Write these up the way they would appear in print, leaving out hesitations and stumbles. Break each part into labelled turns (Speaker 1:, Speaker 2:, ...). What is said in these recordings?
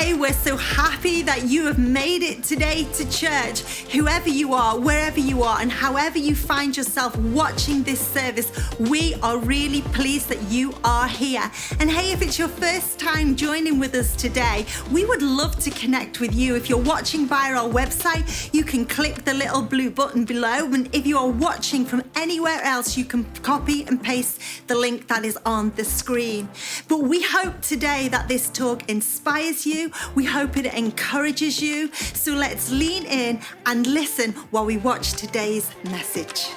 Speaker 1: Hey, we're so happy that you have made it today to church. Whoever you are, wherever you are, and however you find yourself watching this service, we are really pleased that you are here. And hey, if it's your first time joining with us today, we would love to connect with you. If you're watching via our website, you can click the little blue button below. And if you are watching from anywhere else, you can copy and paste the link that is on the screen. But we hope today that this talk inspires you. We hope it encourages you. So let's lean in and listen while we watch today's message.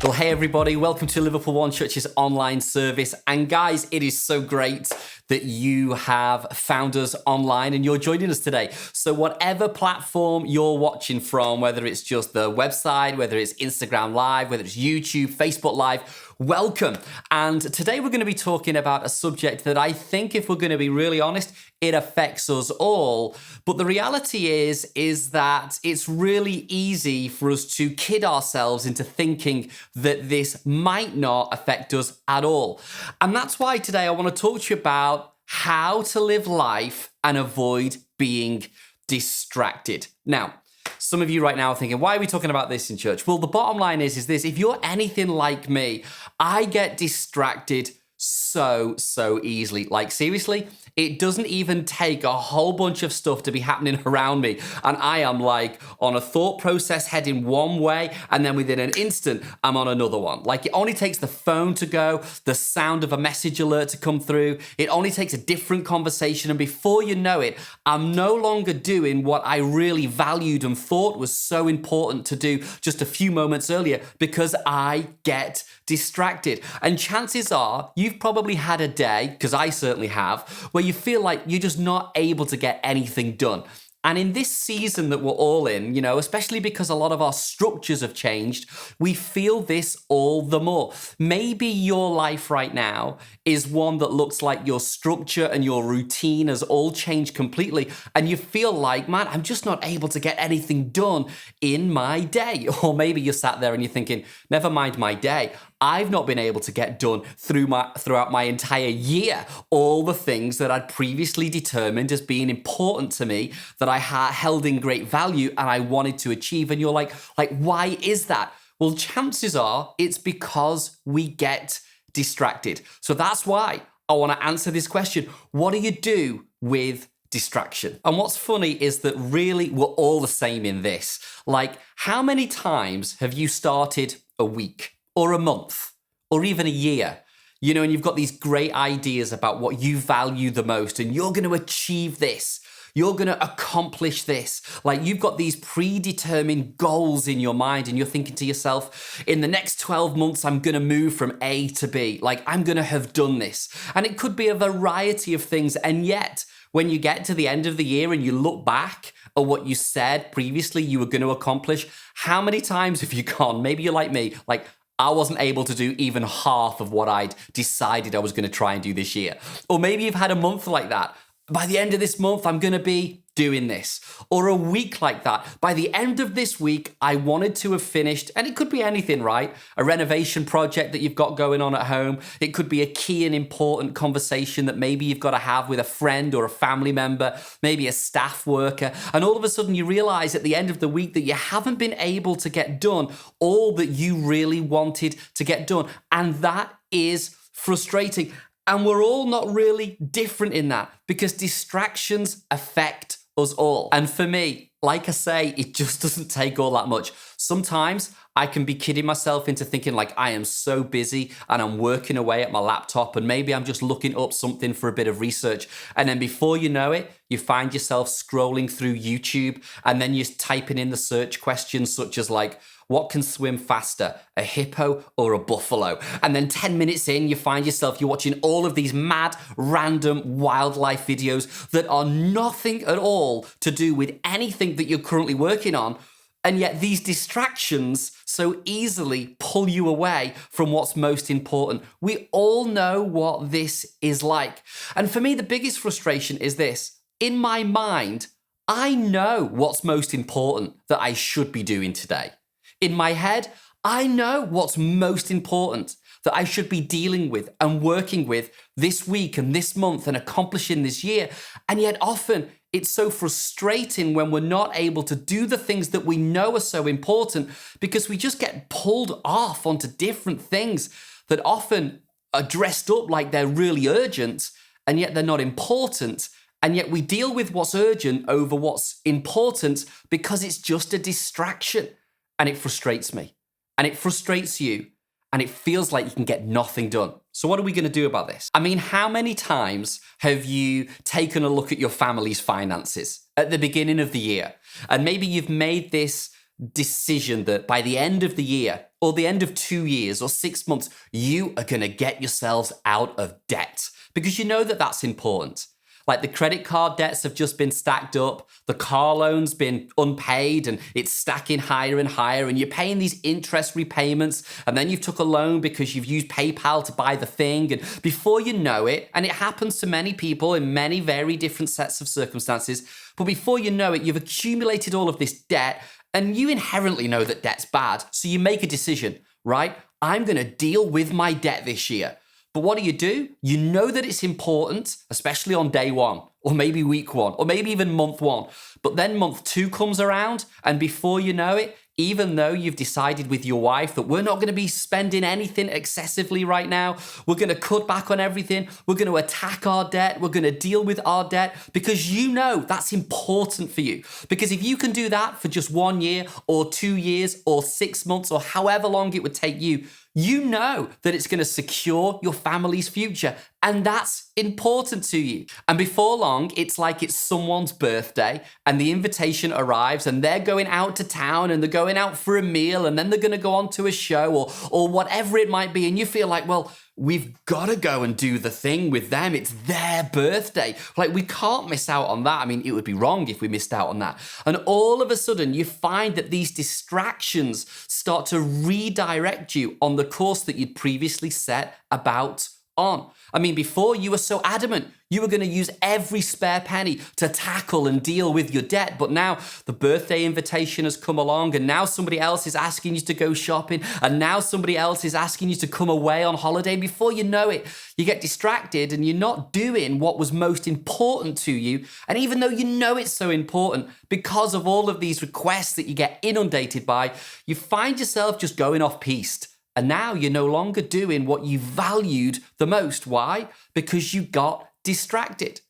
Speaker 2: Well, hey everybody, welcome to Liverpool One Church's online service. And guys, it is so great that you have found us online and you're joining us today. So whatever platform you're watching from, whether it's just the website, whether it's Instagram Live, whether it's YouTube, Facebook Live, welcome. And today we're going to be talking about a subject that I think, if we're going to be really honest, it affects us all. But the reality is that it's really easy for us to kid ourselves into thinking that this might not affect us at all. And that's why today I want to talk to you about how to live life and avoid being distracted. Now, some of you right now are thinking, why are we talking about this in church? Well, the bottom line is this: if you're anything like me, I get distracted so easily. Like, seriously, it doesn't even take a whole bunch of stuff to be happening around me, and I am like on a thought process heading one way, and then within an instant I'm on another one. Like, it only takes the phone to go, the sound of a message alert to come through, it only takes a different conversation, and before you know it, I'm no longer doing what I really valued and thought was so important to do just a few moments earlier, because I get distracted. And chances are you've probably had a day, because I certainly have, where you feel like you're just not able to get anything done. And in this season that we're all in, you know, especially because a lot of our structures have changed, we feel this all the more. Maybe your life right now is one that looks like your structure and your routine has all changed completely, and you feel like, man, I'm just not able to get anything done in my day. Or maybe you're sat there and you're thinking, never mind my day, I've not been able to get done throughout my entire year all the things that I'd previously determined as being important to me, that I held in great value and I wanted to achieve. And you're like, why is that? Well, chances are it's because we get distracted. So that's why I want to answer this question. What do you do with distraction? And what's funny is that really we're all the same in this. Like, how many times have you started a week or a month or even a year, you know, and you've got these great ideas about what you value the most, and you're going to achieve this, you're going to accomplish this. Like, you've got these predetermined goals in your mind, and you're thinking to yourself, in the next 12 months, I'm going to move from A to B. Like, I'm going to have done this. And it could be a variety of things. And yet, when you get to the end of the year and you look back at what you said previously you were going to accomplish, how many times have you gone, maybe you're like me, like, I wasn't able to do even half of what I'd decided I was going to try and do this year. Or maybe you've had a month like that. By the end of this month, I'm going to be doing this. Or a week like that. By the end of this week, I wanted to have finished, and it could be anything, right? A renovation project that you've got going on at home. It could be a key and important conversation that maybe you've got to have with a friend or a family member, maybe a staff worker. And all of a sudden you realize at the end of the week that you haven't been able to get done all that you really wanted to get done. And that is frustrating. And we're all not really different in that, because distractions affect us all. And for me, like I say, it just doesn't take all that much. Sometimes I can be kidding myself into thinking like I am so busy and I'm working away at my laptop, and maybe I'm just looking up something for a bit of research. And then before you know it, you find yourself scrolling through YouTube, and then you're typing in the search questions such as like, what can swim faster, a hippo or a buffalo? And then 10 minutes in, you find yourself, you're watching all of these mad, random wildlife videos that are nothing at all to do with anything that you're currently working on. And yet these distractions so easily pull you away from what's most important. We all know what this is like. And for me, the biggest frustration is this. In my mind, I know what's most important that I should be doing today. In my head, I know what's most important that I should be dealing with and working with this week and this month and accomplishing this year. And yet often it's so frustrating when we're not able to do the things that we know are so important because we just get pulled off onto different things that often are dressed up like they're really urgent and yet they're not important. And yet we deal with what's urgent over what's important because it's just a distraction. And it frustrates me. And it frustrates you. And it feels like you can get nothing done. So what are we going to do about this? I mean, how many times have you taken a look at your family's finances at the beginning of the year? And maybe you've made this decision that by the end of the year or the end of 2 years or 6 months, you are going to get yourselves out of debt because you know that that's important. Like the credit card debts have just been stacked up, the car loan's been unpaid and it's stacking higher and higher and you're paying these interest repayments and then you've took a loan because you've used PayPal to buy the thing and before you know it, and it happens to many people in many very different sets of circumstances, but before you know it, you've accumulated all of this debt and you inherently know that debt's bad. So you make a decision, right? I'm going to deal with my debt this year. But what do? You know that it's important, especially on day one, or maybe week one, or maybe even month one. But then month two comes around, and before you know it, even though you've decided with your wife that we're not going to be spending anything excessively right now, we're going to cut back on everything, we're going to attack our debt, we're going to deal with our debt, because you know that's important for you. Because if you can do that for just 1 year, or 2 years, or 6 months, or however long it would take you, you know that it's going to secure your family's future. And that's important to you. And before long, it's like it's someone's birthday and the invitation arrives and they're going out to town and they're going out for a meal and then they're going to go on to a show or whatever it might be. And you feel like, well, we've got to go and do the thing with them. It's their birthday. Like, we can't miss out on that. I mean, it would be wrong if we missed out on that. And all of a sudden, you find that these distractions start to redirect you on the course that you'd previously set about on. I mean, before you were so adamant you were going to use every spare penny to tackle and deal with your debt. But now the birthday invitation has come along and now somebody else is asking you to go shopping and now somebody else is asking you to come away on holiday. Before you know it, you get distracted and you're not doing what was most important to you. And even though you know it's so important, because of all of these requests that you get inundated by, you find yourself just going off piste. And now you're no longer doing what you valued the most. Why? Because you got distracted.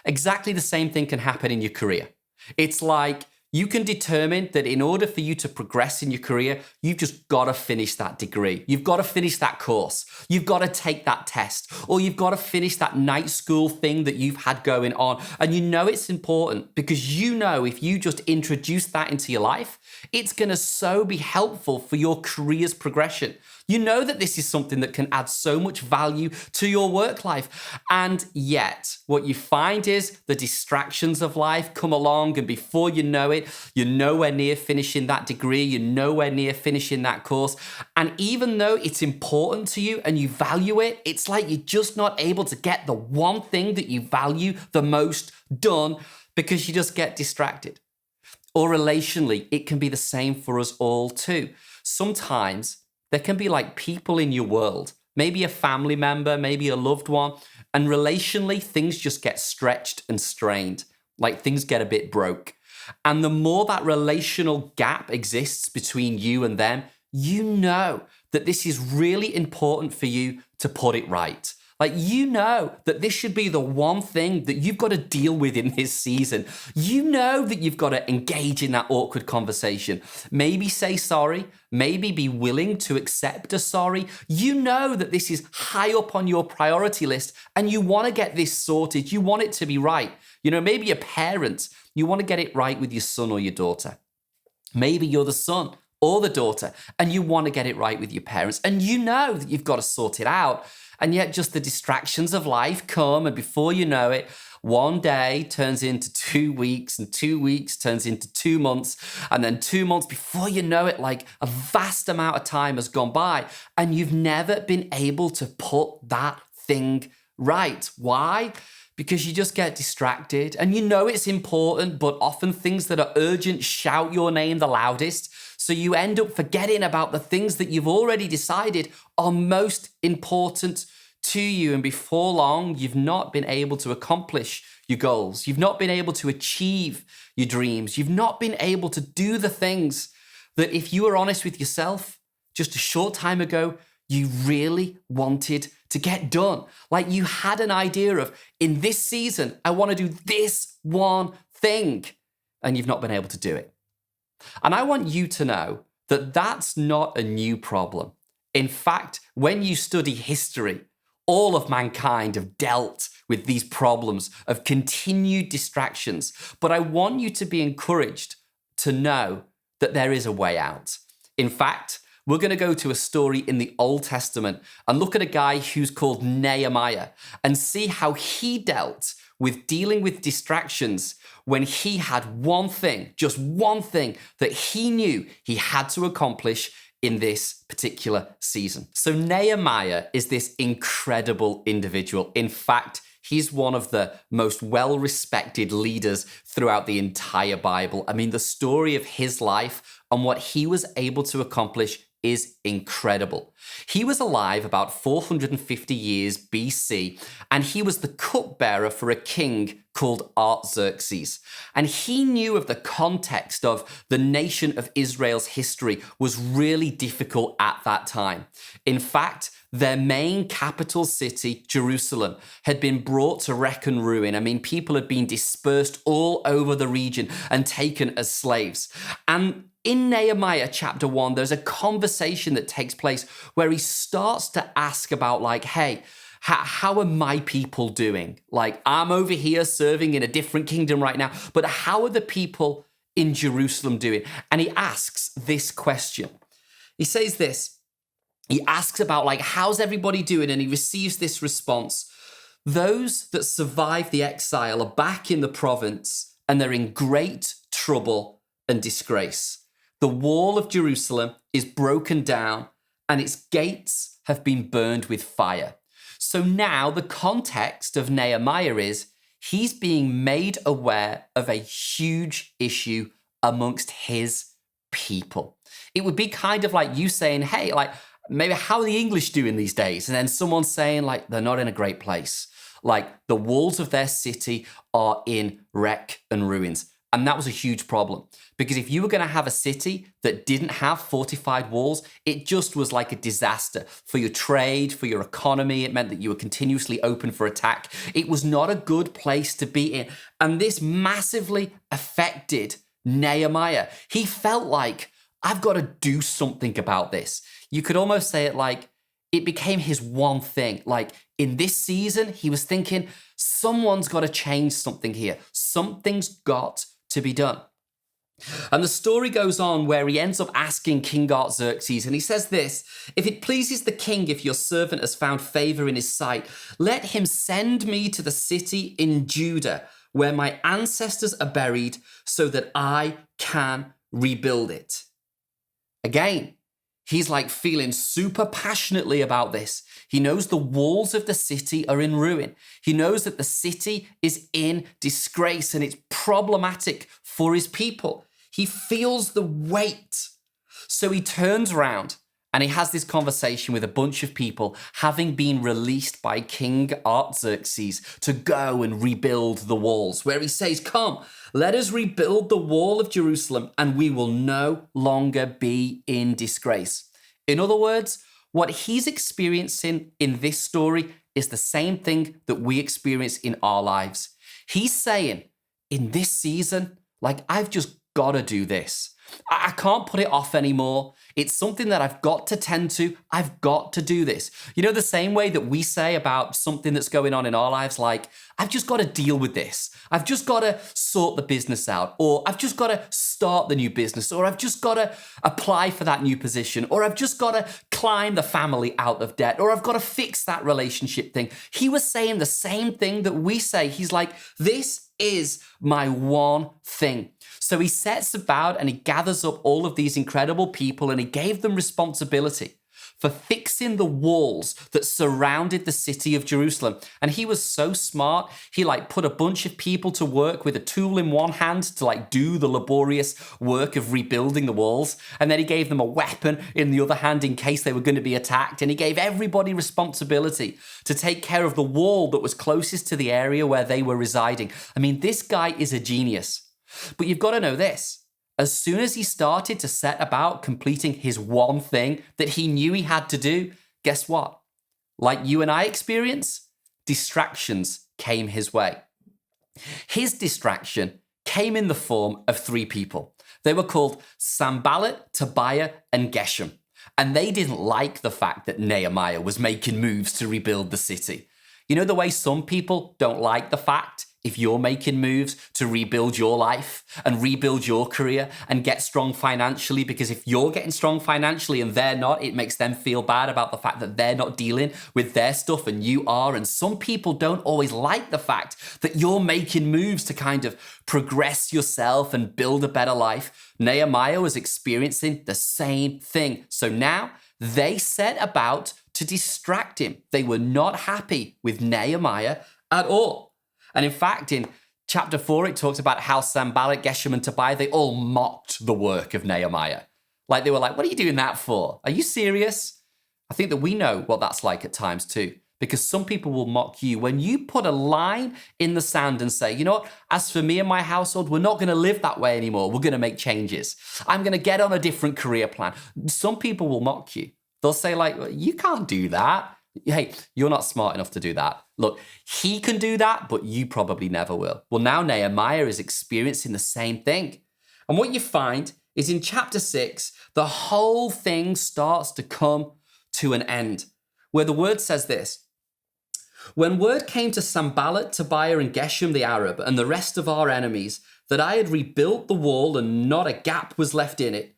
Speaker 2: Exactly the same thing can happen in your career. It's like you can determine that in order for you to progress in your career, you've just got to finish that degree. You've got to finish that course. You've got to take that test, or you've got to finish that night school thing that you've had going on. And you know it's important because you know if you just introduce that into your life, it's going to so be helpful for your career's progression. You know that this is something that can add so much value to your work life. And yet, what you find is the distractions of life come along, and before you know it, you're nowhere near finishing that degree, you're nowhere near finishing that course. And even though it's important to you and you value it, it's like you're just not able to get the one thing that you value the most done because you just get distracted. Or relationally, it can be the same for us all too. Sometimes there can be like people in your world, maybe a family member, maybe a loved one, and relationally things just get stretched and strained, like things get a bit broke. And the more that relational gap exists between you and them, you know that this is really important for you to put it right. Like, you know that this should be the one thing that you've got to deal with in this season. You know that you've got to engage in that awkward conversation. Maybe say sorry. Maybe be willing to accept a sorry. You know that this is high up on your priority list and you want to get this sorted. You want it to be right. You know, maybe a parent, you want to get it right with your son or your daughter. Maybe you're the son or the daughter and you want to get it right with your parents. And you know that you've got to sort it out. And yet just the distractions of life come, and before you know it, one day turns into 2 weeks, and 2 weeks turns into 2 months, and then 2 months, before you know it, like a vast amount of time has gone by, and you've never been able to put that thing right. Why? Because you just get distracted, and you know it's important, but often things that are urgent shout your name the loudest. So So you end up forgetting about the things that you've already decided are most important to you. And before long, you've not been able to accomplish your goals. You've not been able to achieve your dreams. You've not been able to do the things that, if you were honest with yourself just a short time ago, you really wanted to get done. Like you had an idea of, in this season, I want to do this one thing, and you've not been able to do it. And I want you to know that that's not a new problem. In fact, when you study history, all of mankind have dealt with these problems of continued distractions. But I want you to be encouraged to know that there is a way out. In fact, we're going to go to a story in the Old Testament and look at a guy who's called Nehemiah and see how he dealt with dealing with distractions when he had one thing, just one thing that he knew he had to accomplish in this particular season. So Nehemiah is this incredible individual. In fact, he's one of the most well-respected leaders throughout the entire Bible. I mean, the story of his life and what he was able to accomplish is incredible. He was alive about 450 years BC, and he was the cupbearer for a king called Artaxerxes. And he knew of the context of the nation of Israel's history was really difficult at that time. In fact, their main capital city, Jerusalem, had been brought to wreck and ruin. I mean, people had been dispersed all over the region and taken as slaves. And in Nehemiah chapter 1, there's a conversation that takes place where he starts to ask about like, hey, how are my people doing? Like, I'm over here serving in a different kingdom right now, but how are the people in Jerusalem doing? And he asks this question. He says this. He asks about like, how's everybody doing? And he receives this response. Those that survive the exile are back in the province and they're in great trouble and disgrace. The wall of Jerusalem is broken down and its gates have been burned with fire. So now the context of Nehemiah is he's being made aware of a huge issue amongst his people. It would be kind of like you saying, hey, like, maybe how are the English doing these days? And then someone saying like, they're not in a great place. Like the walls of their city are in wreck and ruins. And that was a huge problem because if you were going to have a city that didn't have fortified walls, it just was like a disaster for your trade, for your economy. It meant that you were continuously open for attack. It was not a good place to be in. And this massively affected Nehemiah. He felt like, I've got to do something about this. You could almost say it like it became his one thing. Like in this season, he was thinking, someone's got to change something here. Something's got to be done. And the story goes on where he ends up asking King Artaxerxes, and he says this, if it pleases the king, if your servant has found favor in his sight, let him send me to the city in Judah where my ancestors are buried so that I can rebuild it. Again, he's like feeling super passionately about this. He knows the walls of the city are in ruin. He knows that the city is in disgrace and it's problematic for his people. He feels the weight. So he turns around and he has this conversation with a bunch of people having been released by King Artaxerxes to go and rebuild the walls, where he says, come, let us rebuild the wall of Jerusalem and we will no longer be in disgrace. In other words, what he's experiencing in this story is the same thing that we experience in our lives. He's saying, in this season, like, I've just got to do this. I can't put it off anymore. It's something that I've got to tend to. I've got to do this. You know, the same way that we say about something that's going on in our lives, like, I've just got to deal with this. I've just got to sort the business out, or I've just got to start the new business, or I've just got to apply for that new position, or I've just got to climb the family out of debt, or I've got to fix that relationship thing. He was saying the same thing that we say. He's like, this is my one thing. So he sets about and he gathers up all of these incredible people and he gave them responsibility for fixing the walls that surrounded the city of Jerusalem. And he was so smart, he put a bunch of people to work with a tool in one hand to do the laborious work of rebuilding the walls. And then he gave them a weapon in the other hand in case they were going to be attacked. And he gave everybody responsibility to take care of the wall that was closest to the area where they were residing. I mean, this guy is a genius. But you've got to know this. As soon as he started to set about completing his one thing that he knew he had to do, guess what? Like you and I experience, distractions came his way. His distraction came in the form of 3 people. They were called Sanballat, Tobiah, and Geshem. And they didn't like the fact that Nehemiah was making moves to rebuild the city. You know the way some people don't like the fact if you're making moves to rebuild your life and rebuild your career and get strong financially, because if you're getting strong financially and they're not, it makes them feel bad about the fact that they're not dealing with their stuff and you are. And some people don't always like the fact that you're making moves to kind of progress yourself and build a better life. Nehemiah was experiencing the same thing. So now they set about to distract him. They were not happy with Nehemiah at all. And in fact, in chapter 4, it talks about how Sanballat, Geshem, and Tobiah, they all mocked the work of Nehemiah. They were like, what are you doing that for? Are you serious? I think that we know what that's like at times too, because some people will mock you when you put a line in the sand and say, you know what, as for me and my household, we're not going to live that way anymore. We're going to make changes. I'm going to get on a different career plan. Some people will mock you. They'll say you can't do that. Hey, you're not smart enough to do that. Look, he can do that, but you probably never will. Well, now Nehemiah is experiencing the same thing. And what you find is in chapter 6, the whole thing starts to come to an end, where the word says this: when word came to Sanballat, Tobiah, and Geshem the Arab, and the rest of our enemies, that I had rebuilt the wall and not a gap was left in it,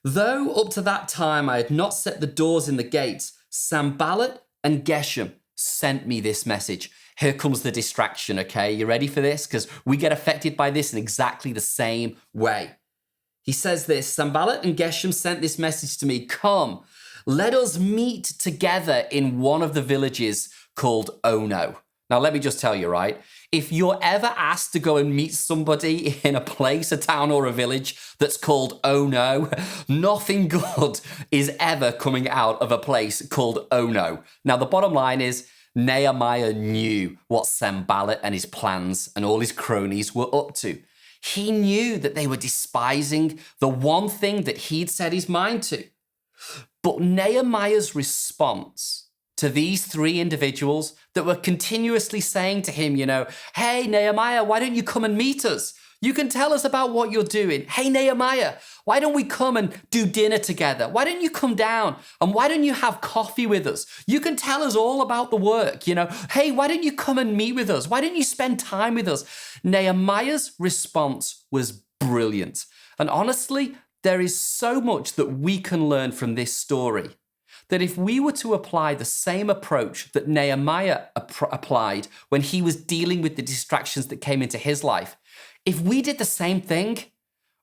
Speaker 2: though up to that time I had not set the doors in the gates, Sanballat and Geshem sent me this message. Here comes the distraction, okay? You ready for this? Because we get affected by this in exactly the same way. He says this: Sanballat and Geshem sent this message to me. Come, let us meet together in one of the villages called Ono. Now, let me just tell you, right? If you're ever asked to go and meet somebody in a place, a town or a village that's called Ono, nothing good is ever coming out of a place called Ono. Now, the bottom line is Nehemiah knew what Sanballat and his plans and all his cronies were up to. He knew that they were despising the one thing that he'd set his mind to. But Nehemiah's response to these 3 individuals that were continuously saying to him, hey, Nehemiah, why don't you come and meet us? You can tell us about what you're doing. Hey, Nehemiah, why don't we come and do dinner together? Why don't you come down? And why don't you have coffee with us? You can tell us all about the work, Hey, why don't you come and meet with us? Why don't you spend time with us? Nehemiah's response was brilliant. And honestly, there is so much that we can learn from this story, that if we were to apply the same approach that Nehemiah applied when he was dealing with the distractions that came into his life, if we did the same thing,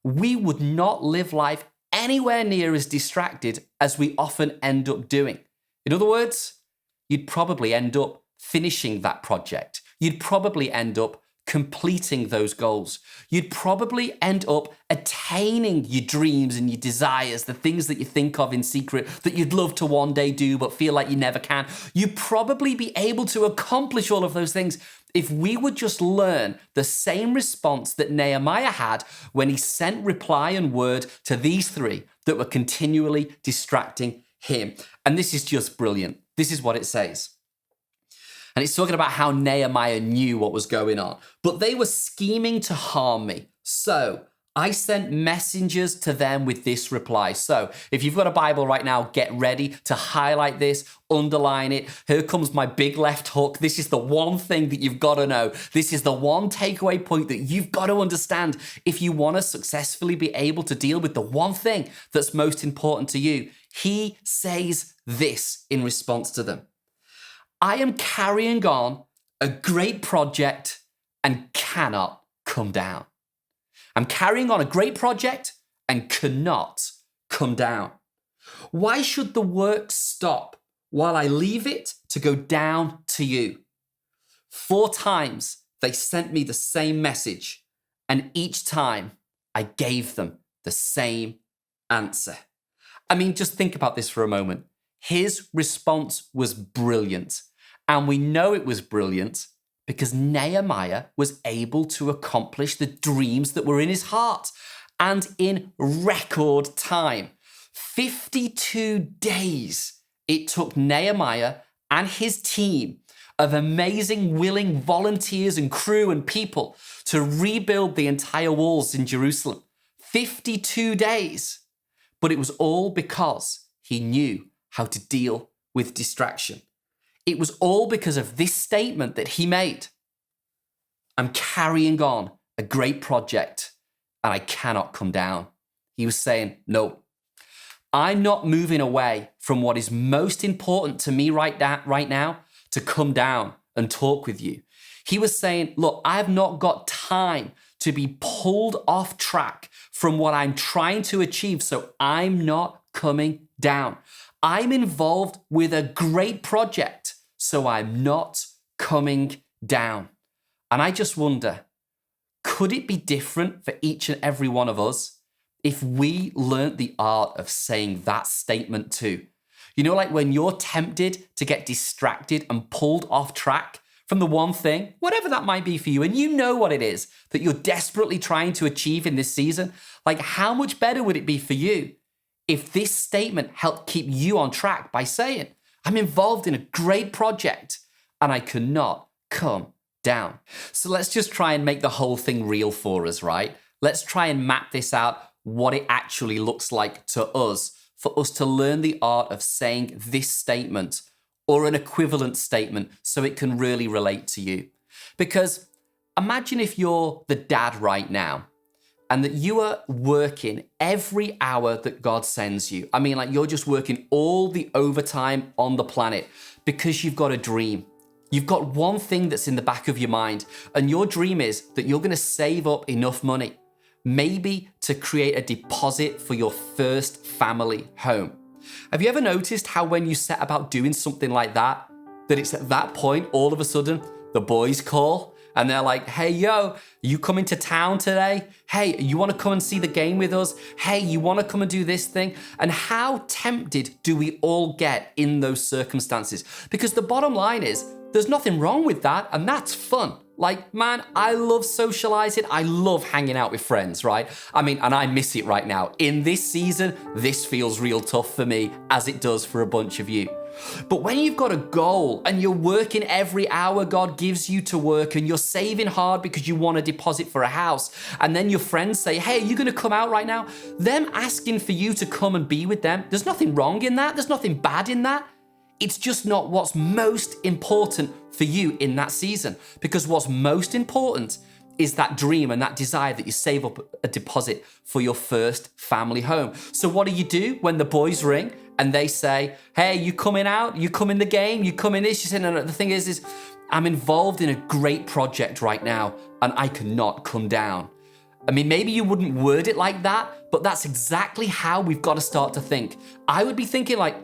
Speaker 2: we would not live life anywhere near as distracted as we often end up doing. In other words, you'd probably end up finishing that project. You'd probably end up completing those goals. You'd probably end up attaining your dreams and your desires, the things that you think of in secret that you'd love to one day do but feel like you never can. You'd probably be able to accomplish all of those things if we would just learn the same response that Nehemiah had when he sent reply and word to these 3 that were continually distracting him. And this is just brilliant. This is what it says. And it's talking about how Nehemiah knew what was going on. But they were scheming to harm me. So I sent messengers to them with this reply. So if you've got a Bible right now, get ready to highlight this, underline it. Here comes my big left hook. This is the one thing that you've got to know. This is the one takeaway point that you've got to understand if you want to successfully be able to deal with the one thing that's most important to you. He says this in response to them: I am carrying on a great project and cannot come down. I'm carrying on a great project and cannot come down. Why should the work stop while I leave it to go down to you? 4 times they sent me the same message, and each time I gave them the same answer. I mean, just think about this for a moment. His response was brilliant. And we know it was brilliant because Nehemiah was able to accomplish the dreams that were in his heart, and in record time. 52 days it took Nehemiah and his team of amazing, willing volunteers and crew and people to rebuild the entire walls in Jerusalem. 52 days. But it was all because he knew how to deal with distraction. It was all because of this statement that he made. I'm carrying on a great project and I cannot come down. He was saying, no, I'm not moving away from what is most important to me right now to come down and talk with you. He was saying, look, I've not got time to be pulled off track from what I'm trying to achieve, so I'm not coming down. I'm involved with a great project, so I'm not coming down. And I just wonder, could it be different for each and every one of us if we learnt the art of saying that statement too? You know, like when you're tempted to get distracted and pulled off track from the one thing, whatever that might be for you, and you know what it is that you're desperately trying to achieve in this season, like how much better would it be for you if this statement helped keep you on track by saying, I'm involved in a great project and I cannot come down. So let's just try and make the whole thing real for us, right? Let's try and map this out, what it actually looks like to us, for us to learn the art of saying this statement or an equivalent statement so it can really relate to you. Because imagine if you're the dad right now and that you are working every hour that God sends you. I mean, like you're just working all the overtime on the planet because you've got a dream. You've got one thing that's in the back of your mind, and your dream is that you're going to save up enough money, maybe to create a deposit for your first family home. Have you ever noticed how when you set about doing something like that it's at that point, all of a sudden, the boys call and they're like, hey, yo, you coming to town today? Hey, you want to come and see the game with us? Hey, you want to come and do this thing? And how tempted do we all get in those circumstances? Because the bottom line is, there's nothing wrong with that, and that's fun. Like, man, I love socializing. I love hanging out with friends, right? I mean, and I miss it right now. In this season, this feels real tough for me, as it does for a bunch of you. But when you've got a goal and you're working every hour God gives you to work, and you're saving hard because you want a deposit for a house, and then your friends say, hey, are you going to come out right now? Them asking for you to come and be with them, there's nothing wrong in that. There's nothing bad in that. It's just not what's most important for you in that season. Because what's most important is that dream and that desire that you save up a deposit for your first family home. So what do when the boys ring and they say, hey, you coming out? You come in the game? You come in this? You say, no, the thing is I'm involved in a great project right now and I cannot come down. I mean, maybe you wouldn't word it like that, but that's exactly how we've got to start to think. I would be thinking like,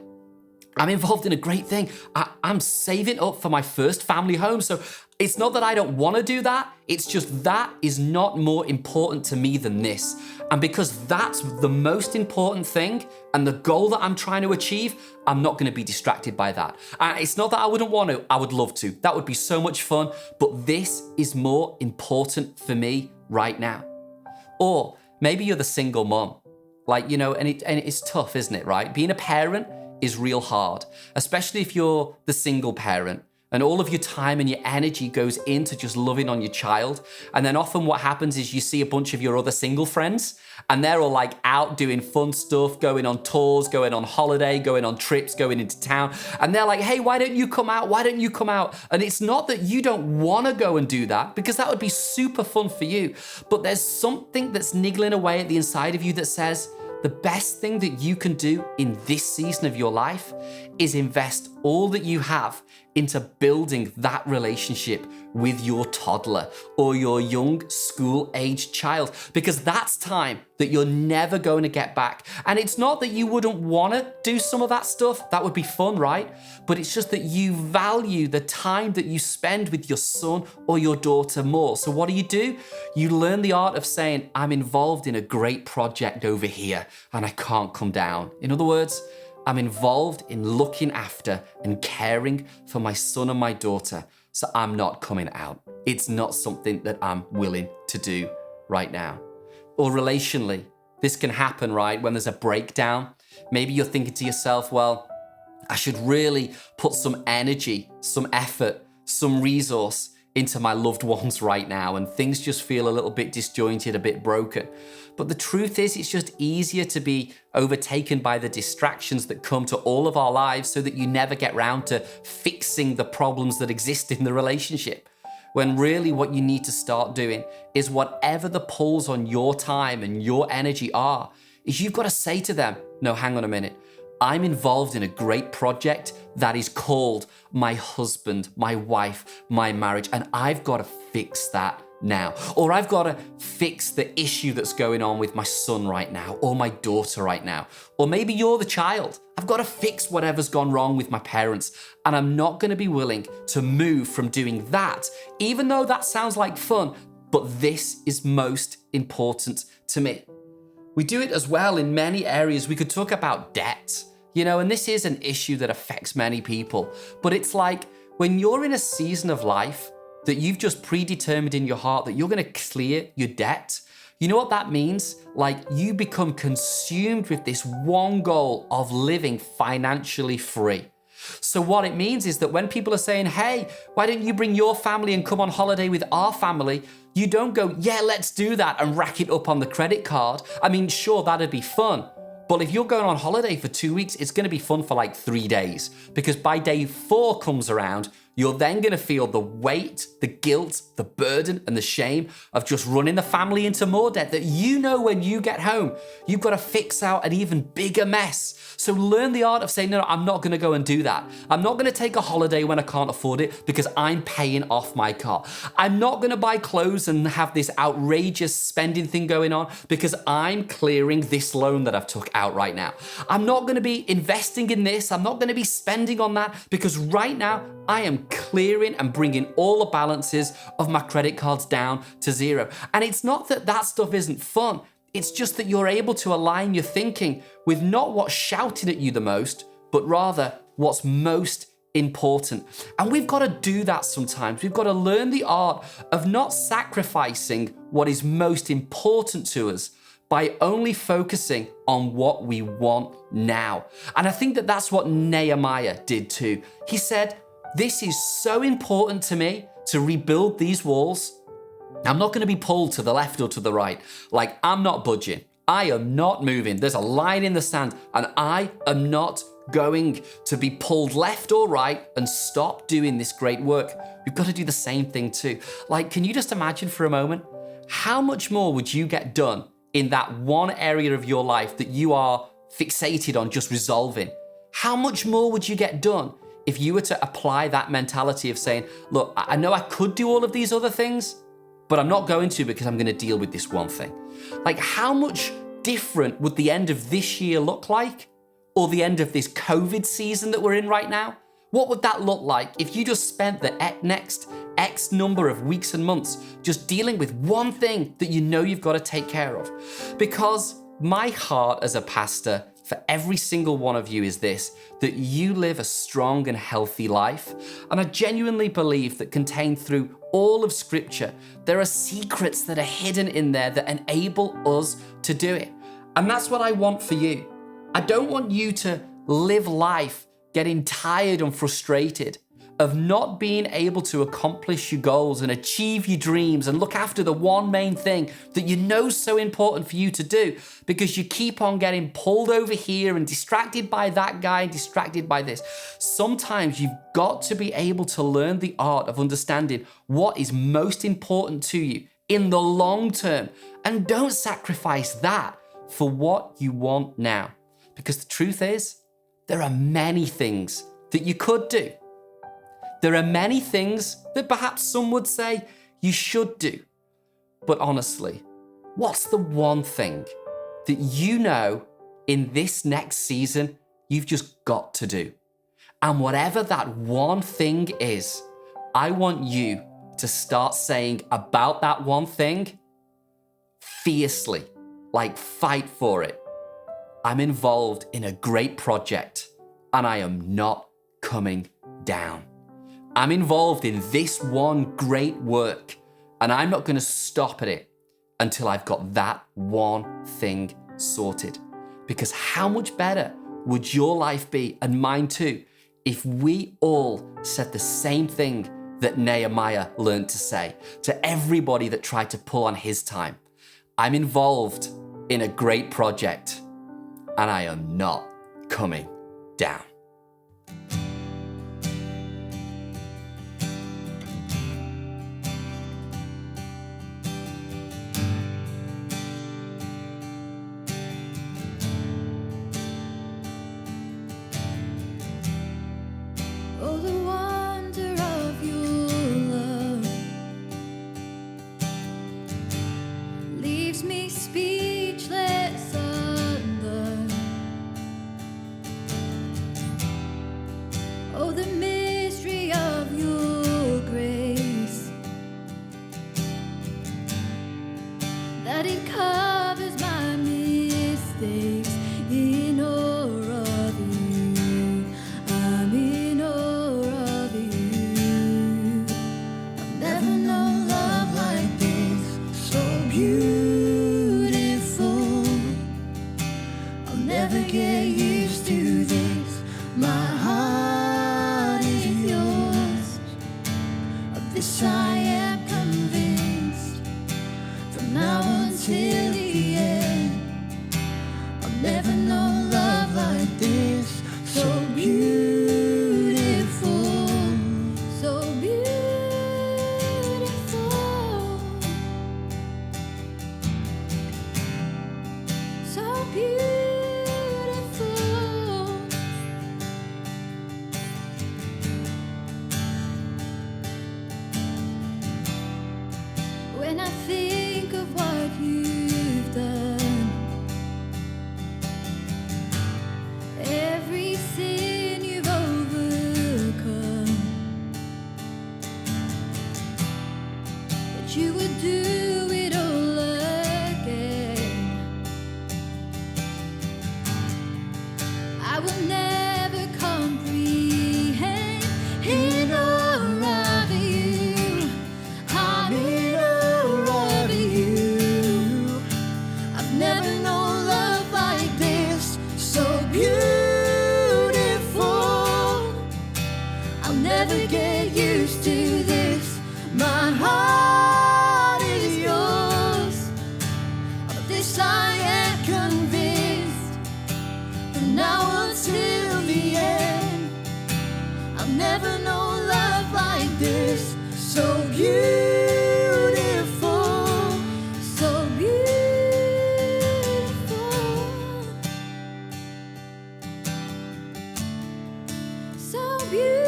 Speaker 2: I'm involved in a great thing. I'm saving up for my first family home. So it's not that I don't want to do that. It's just that is not more important to me than this. And because that's the most important thing and the goal that I'm trying to achieve, I'm not going to be distracted by that. It's not that I wouldn't want to. I would love to. That would be so much fun. But this is more important for me right now. Or maybe you're the single mom. Like, you know, and it's tough, isn't it, right? Being a parent is real hard, especially if you're the single parent and all of your time and your energy goes into just loving on your child. And then often what happens is you see a bunch of your other single friends and they're all like out doing fun stuff, going on tours, going on holiday, going on trips, going into town. And they're like, hey, why don't you come out? Why don't you come out? And it's not that you don't want to go and do that, because that would be super fun for you. But there's something that's niggling away at the inside of you that says, the best thing that you can do in this season of your life is invest all that you have into building that relationship with your toddler or your young school-aged child, because that's time that you're never going to get back. And it's not that you wouldn't want to do some of that stuff. That would be fun, right? But it's just that you value the time that you spend with your son or your daughter more. So what do? You learn the art of saying, I'm involved in a great project over here and I can't come down. In other words, I'm involved in looking after and caring for my son and my daughter, so I'm not coming out. It's not something that I'm willing to do right now. Or relationally, this can happen, right, when there's a breakdown. Maybe you're thinking to yourself, well, I should really put some energy, some effort, some resource into my loved ones right now, and things just feel a little bit disjointed, a bit broken. But the truth is, it's just easier to be overtaken by the distractions that come to all of our lives so that you never get round to fixing the problems that exist in the relationship. When really what you need to start doing is whatever the pulls on your time and your energy are, is you've got to say to them, no, hang on a minute. I'm involved in a great project that is called my husband, my wife, my marriage, and I've got to fix that now. Or I've got to fix the issue that's going on with my son right now, or my daughter right now. Or maybe you're the child. I've got to fix whatever's gone wrong with my parents, and I'm not going to be willing to move from doing that, even though that sounds like fun, but this is most important to me. We do it as well in many areas. We could talk about debt. And this is an issue that affects many people, but it's like when you're in a season of life that you've just predetermined in your heart that you're going to clear your debt. You know what that means? Like you become consumed with this one goal of living financially free. So what it means is that when people are saying, hey, why don't you bring your family and come on holiday with our family? You don't go, yeah, let's do that and rack it up on the credit card. I mean, sure, that'd be fun. But if you're going on holiday for 2 weeks, it's going to be fun for like 3 days, because by day 4 comes around, you're then going to feel the weight, the guilt, the burden, and the shame of just running the family into more debt that when you get home, you've got to fix out an even bigger mess. So learn the art of saying, no, I'm not going to go and do that. I'm not going to take a holiday when I can't afford it because I'm paying off my car. I'm not going to buy clothes and have this outrageous spending thing going on because I'm clearing this loan that I've took out right now. I'm not going to be investing in this. I'm not going to be spending on that because right now I am clearing and bringing all the balances of my credit cards down to zero. And it's not that that stuff isn't fun. It's just that you're able to align your thinking with not what's shouting at you the most, but rather what's most important. And we've got to do that sometimes. We've got to learn the art of not sacrificing what is most important to us by only focusing on what we want now. And I think that that's what Nehemiah did too. He said, this is so important to me to rebuild these walls. I'm not going to be pulled to the left or to the right. Like, I'm not budging. I am not moving. There's a line in the sand, and I am not going to be pulled left or right and stop doing this great work. We've got to do the same thing too. Like, can you just imagine for a moment, how much more would you get done in that one area of your life that you are fixated on just resolving? How much more would you get done if you were to apply that mentality of saying, look, I know I could do all of these other things, but I'm not going to because I'm going to deal with this one thing. Like, how much different would the end of this year look like? Or the end of this COVID season that we're in right now? What would that look like if you just spent the next X number of weeks and months just dealing with one thing that you know you've got to take care of? Because my heart as a pastor for every single one of you is this, that you live a strong and healthy life. And I genuinely believe that contained through all of Scripture, there are secrets that are hidden in there that enable us to do it. And that's what I want for you. I don't want you to live life getting tired and frustrated of not being able to accomplish your goals and achieve your dreams and look after the one main thing that you know is so important for you to do, because you keep on getting pulled over here and distracted by that guy and distracted by this. Sometimes you've got to be able to learn the art of understanding what is most important to you in the long term, and don't sacrifice that for what you want now. Because the truth is, there are many things that you could do. There are many things that perhaps some would say you should do. But honestly, what's the one thing that you know in this next season you've just got to do? And whatever that one thing is, I want you to start saying about that one thing fiercely, like fight for it. I'm involved in a great project and I am not coming down. I'm involved in this one great work and I'm not going to stop at it until I've got that one thing sorted. Because how much better would your life be, and mine too, if we all said the same thing that Nehemiah learned to say to everybody that tried to pull on his time. I'm involved in a great project and I am not coming down.
Speaker 3: Oh, the wonder of your love leaves me speechless, undone. Oh, the mystery of your grace, that it covers my mistakes. In awe of you, I'm in awe of you. I've never known love like this, so beautiful. I'll never get used to this. My heart is yours. Of this I am convinced. From now until the end, I've never known love like this. So beautiful, so beautiful, so beautiful. When I think of what you've done, every sin you've overcome, that you would do it all again. I will never comprehend. In awe of you, I'm in awe of you. I've never known love like this, so beautiful. I'll never get used to this. My heart is yours. Of this I am convinced. From now until the end, I'll never know love like this. So beautiful, so beautiful, so beautiful.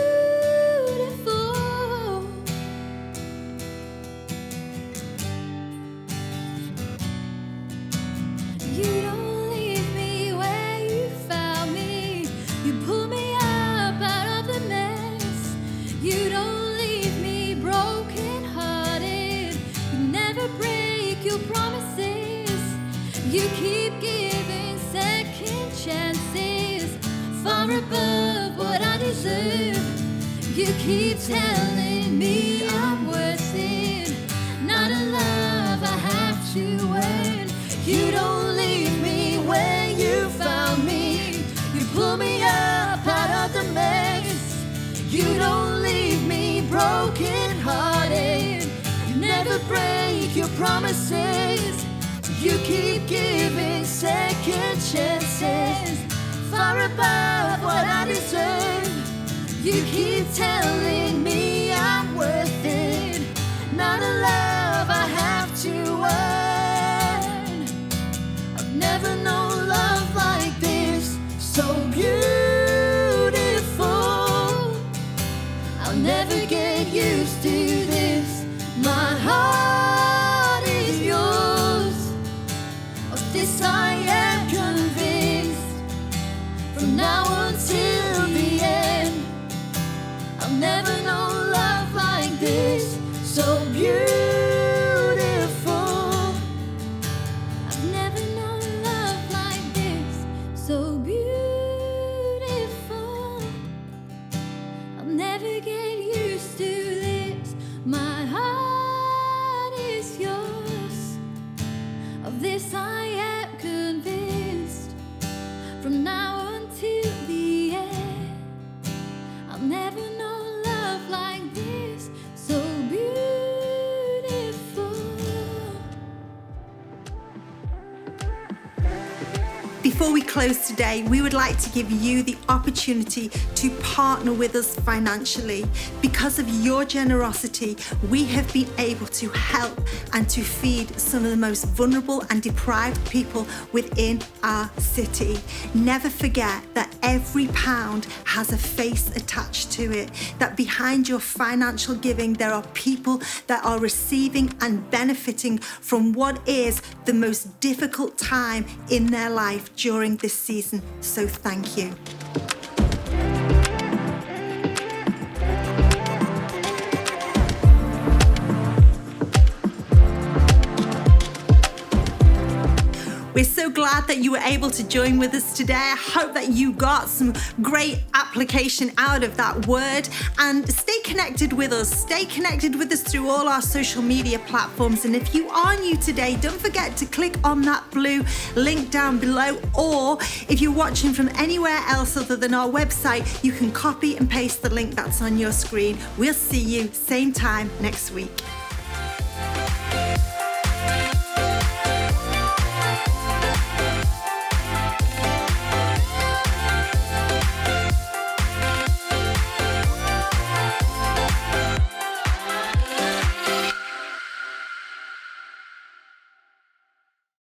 Speaker 3: You don't leave me where you found me. You pull me up out of the mess. You don't leave me broken hearted. You never break your promises. You keep giving second chances, far above what I deserve. You keep telling me I'm worth it, not a love I have to earn. You don't leave me where you found me. You pull me up out of the mess. You don't leave me broken hearted. You never break your promises. You keep giving second chances, far above what I deserve. You keep telling me I'm worth it, not a love I have to earn. I've never I'll never get used to this. My heart is yours. Of this I am convinced. From now until the end, I'll never know love like this. So beautiful. I've never known love like this. So beautiful. I'll never get used to this. My heart is yours. Of this I am convinced. From now until the end, I'll never know love like this. So beautiful.
Speaker 1: Before we close today, we would like to give you the opportunity to partner with us financially. Because of your generosity, we have been able to help and to feed some of the most vulnerable and deprived people within our city. Never forget that every pound has a face attached to it, that behind your financial giving, there are people that are receiving and benefiting from what is the most difficult time in their life during this season. So thank you. We're so glad that you were able to join with us today. I hope that you got some great application out of that word, and stay connected with us. Stay connected with us through all our social media platforms. And if you are new today, don't forget to click on that blue link down below, or if you're watching from anywhere else other than our website, you can copy and paste the link that's on your screen. We'll see you same time next week.